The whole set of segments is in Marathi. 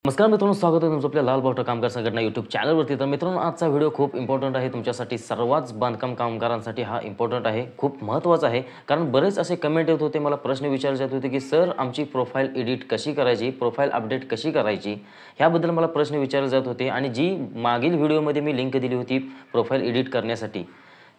नमस्कार मित्रांनो, स्वागत आहे तुमचं आपल्या लाल बावटा कामगार संघटना यूट्यूब चॅनलवरती। तर मित्रांनो, आजचा व्हिडिओ खूप इम्पॉर्टंट आहे तुमच्यासाठी, सर्वच बांधकाम कामगारांसाठी हा इम्पॉर्टंट आहे, खूप महत्त्वाचा आहे। कारण बरेच असे कमेंट येत होते, मला प्रश्न विचारले जात होते की सर आमची प्रोफाईल एडिट कशी करायची, प्रोफाईल अपडेट कशी करायची, ह्याबद्दल मला प्रश्न विचारले जात होते। आणि जी मागील व्हिडिओमध्ये मी लिंक दिली होती प्रोफाईल एडिट करण्यासाठी,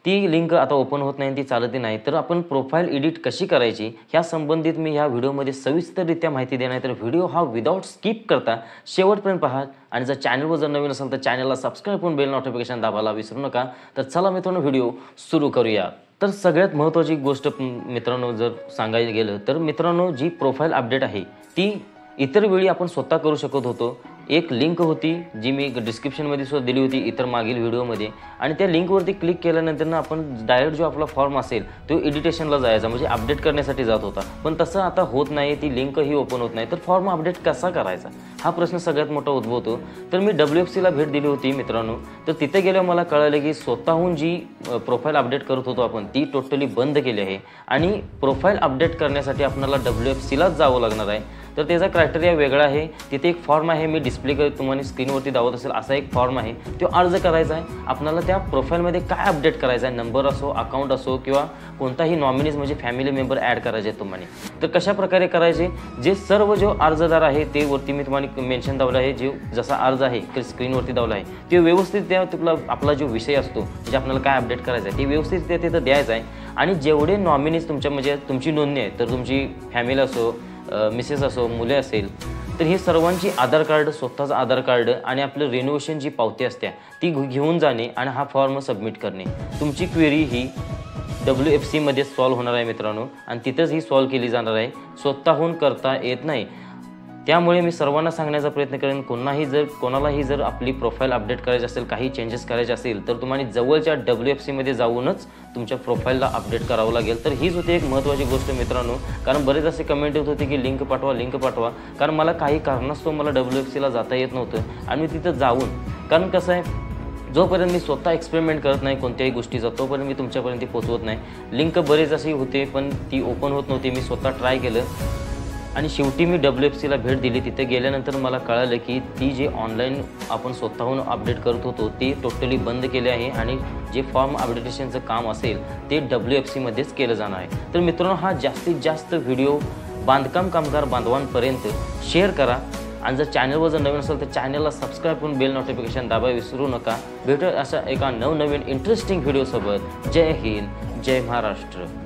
ती लिंक आता ओपन होत नाही, ती चालत नाही। तर आपण प्रोफाईल एडिट कशी करायची ह्या संबंधित मी ह्या व्हिडिओमध्ये सविस्तररित्या माहिती देणार आहे। तर व्हिडिओ हा विदाउट स्किप करता शेवटपर्यंत पहा आणि जर चॅनलवर जर नवीन असाल तर चॅनलला सबस्क्राइब करून बेल नोटिफिकेशन दाबायला विसरू नका। तर चला मित्रांनो, व्हिडिओ सुरू करूया। तर सगळ्यात महत्त्वाची गोष्ट मित्रांनो जर सांगायला गेलं तर मित्रांनो, जी प्रोफाईल अपडेट आहे ती इतर वेळी आपण स्वतः करू शकत होतो। एक लिंक होती जी मी डिस्क्रिप्शनमध्ये सुद्धा दिली होती इतर मागील व्हिडिओमध्ये, आणि त्या लिंकवरती क्लिक केल्यानंतर आपण डायरेक्ट जो आपला फॉर्म असेल तो एडिटेशनला जायचा, म्हणजे अपडेट करण्यासाठी जात होता। पण तसं आता होत नाही, ती लिंकही ओपन होत नाही। तर फॉर्म अपडेट कसा करायचा हा प्रश्न सगळ्यात मोठा उद्भवतो। तर मी WFCला भेट दिली होती मित्रांनो। तर तिथे गेल्यावर मला कळलं की स्वतःहून जी प्रोफाईल अपडेट करत होतो आपण ती टोटली बंद केली आहे, आणि प्रोफाईल अपडेट करण्यासाठी आपल्याला WFCलाच जावं लागणार आहे। तर त्याचा क्रायटेरिया वेगळा आहे। तिथे एक फॉर्म आहे, मी डिस्प्ले तुम्हाला स्क्रीनवरती दाखवत असेल असा एक फॉर्म आहे, तो अर्ज करायचा आहे। आपल्याला त्या प्रोफाईलमध्ये काय अपडेट करायचं आहे, नंबर असो, अकाउंट असो, किंवा कोणताही नॉमिनीज म्हणजे फॅमिली मेंबर ॲड करायचे आहेत तुम्हाला। तर कशा प्रकारे करायचे, जे सर्व जो अर्जदार आहे ते वरती मी तुम्हाला मेन्शन दावलं आहे, जे जसा अर्ज आहे स्क्रीनवरती दावला आहे ते व्यवस्थित त्या आपला जो विषय असतो म्हणजे आपल्याला काय अपडेट करायचं आहे ते व्यवस्थित तिथं द्यायचं आहे। आणि जेवढे नॉमिनीज तुमच्या म्हणजे तुमची नोंदणी आहे, तर तुमची फॅमिली असो, मिसेस असो, मुले असेल, तर ही सर्वांची आधार कार्ड, स्वतःचं आधार कार्ड आणि आपलं रिनोव्हेशन जी पावती असते ती घेऊन जाणे आणि हा फॉर्म सबमिट करणे। तुमची क्वेरी ही WFCमध्ये सॉल्व्ह होणार आहे मित्रांनो, आणि तिथंच ही सॉल्व्ह केली जाणार आहे, स्वतःहून करता येत नाही। त्यामुळे मी सर्वांना सांगण्याचा प्रयत्न करेन, कोणालाही जर आपली प्रोफाईल अपडेट करायची असेल, काही चेंजेस करायचे असेल, तर तुम्हाला जवळच्या WFCमध्ये जाऊनच तुमच्या प्रोफाईलला अपडेट करावं लागेल। तर हीच होती एक महत्त्वाची गोष्ट मित्रांनो, कारण बरेच असे कमेंट येत होते की लिंक पाठवा, कारण मला काही कारणास्तव मला WFCला जाता येत नव्हतं। आणि मी तिथं जाऊन, कारण कसं आहे, जोपर्यंत मी स्वतः एक्सपेरिमेंट करत नाही कोणत्याही गोष्टीचा, तोपर्यंत मी तुमच्यापर्यंत पोहोचवत नाही। लिंक बरेच असे होते पण ती ओपन होत नव्हती, मी स्वतः ट्राय केलं आणि शेवटी मी WFCला भेट दिली। तिथे गेल्यानंतर मला कळालं की ती जे ऑनलाईन आपण स्वतःहून अपडेट करत होतो ते टोटली बंद केले आहे, आणि जे फॉर्म अपडेटेशनचं काम असेल ते WFCमध्येच केलं जाणार आहे। तर मित्रांनो, हा जास्तीत जास्त व्हिडिओ बांधकाम कामगार बांधवांपर्यंत शेअर करा, आणि जर चॅनलवर जर नवीन असेल तर चॅनलला सबस्क्राईब करून बेल नोटिफिकेशन दाबायला विसरू नका। भेटूया अशा एका नवनवीन इंटरेस्टिंग व्हिडिओसोबत। जय हिंद, जय महाराष्ट्र।